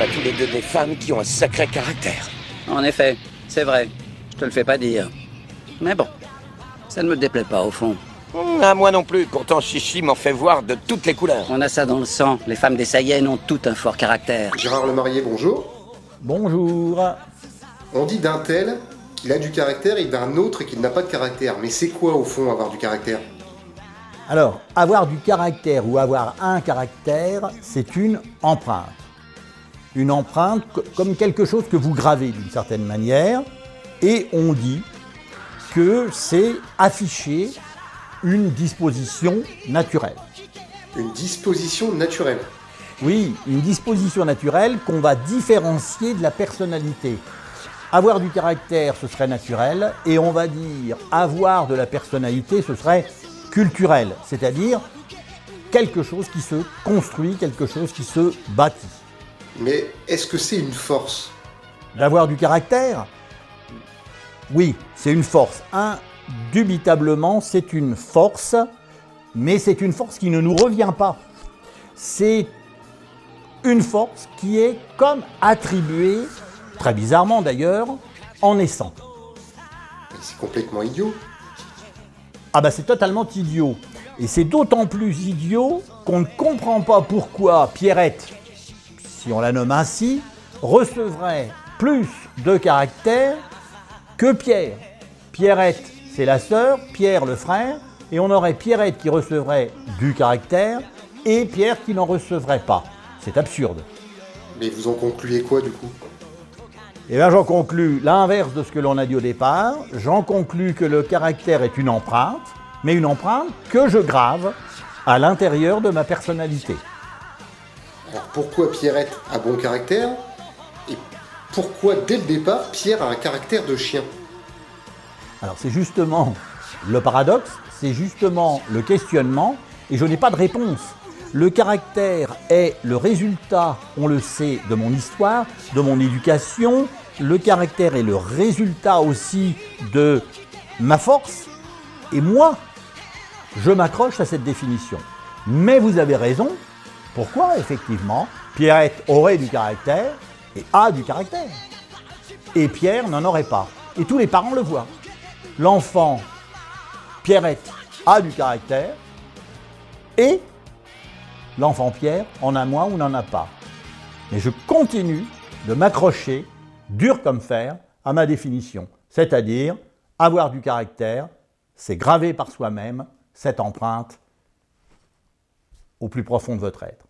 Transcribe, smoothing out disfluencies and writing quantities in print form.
tous les deux des femmes qui ont un sacré caractère. En effet, c'est vrai. Je te le fais pas dire. Mais bon, ça ne me déplaît pas au fond. À moi non plus, pourtant Chichi m'en fait voir de toutes les couleurs. On a ça dans le sang. Les femmes des Saïennes ont tout un fort caractère. Gérard Lemarié, bonjour. Bonjour. On dit d'un tel qu'il a du caractère et d'un autre qu'il n'a pas de caractère. Mais c'est quoi au fond avoir du caractère? Alors, avoir du caractère ou avoir un caractère, c'est une empreinte. Une empreinte comme quelque chose que vous gravez d'une certaine manière, et on dit que c'est afficher une disposition naturelle. Une disposition naturelle. Oui, une disposition naturelle qu'on va différencier de la personnalité. Avoir du caractère, ce serait naturel, et on va dire avoir de la personnalité, ce serait culturel, c'est-à-dire quelque chose qui se construit, quelque chose qui se bâtit. Mais est-ce que c'est une force? D'avoir du caractère? Oui, c'est une force. Indubitablement, c'est une force, mais c'est une force qui ne nous revient pas. C'est une force qui est comme attribuée, très bizarrement d'ailleurs, en naissant. Mais c'est complètement idiot. Ah bah c'est totalement idiot. Et c'est d'autant plus idiot qu'on ne comprend pas pourquoi Pierrette, si on la nomme ainsi, recevrait plus de caractère que Pierre. Pierrette, c'est la sœur, Pierre le frère, et on aurait Pierrette qui recevrait du caractère et Pierre qui n'en recevrait pas. C'est absurde. Mais vous en concluez quoi du coup? Et bien j'en conclus l'inverse de ce que l'on a dit au départ. J'en conclus que le caractère est une empreinte, mais une empreinte que je grave à l'intérieur de ma personnalité. Alors pourquoi Pierrette a bon caractère? Et pourquoi dès le départ Pierre a un caractère de chien? Alors c'est justement le paradoxe, c'est justement le questionnement, et je n'ai pas de réponse. Le caractère est le résultat, on le sait, de mon histoire, de mon éducation. Le caractère est le résultat aussi de ma force. Et moi, je m'accroche à cette définition. Mais vous avez raison. Pourquoi, effectivement, Pierrette aurait du caractère et a du caractère. Et Pierre n'en aurait pas. Et tous les parents le voient. L'enfant, Pierrette, a du caractère et l'enfant Pierre en a moins ou n'en a pas. Mais je continue de m'accrocher, dur comme fer, à ma définition. C'est-à-dire, avoir du caractère, c'est graver par soi-même cette empreinte au plus profond de votre être.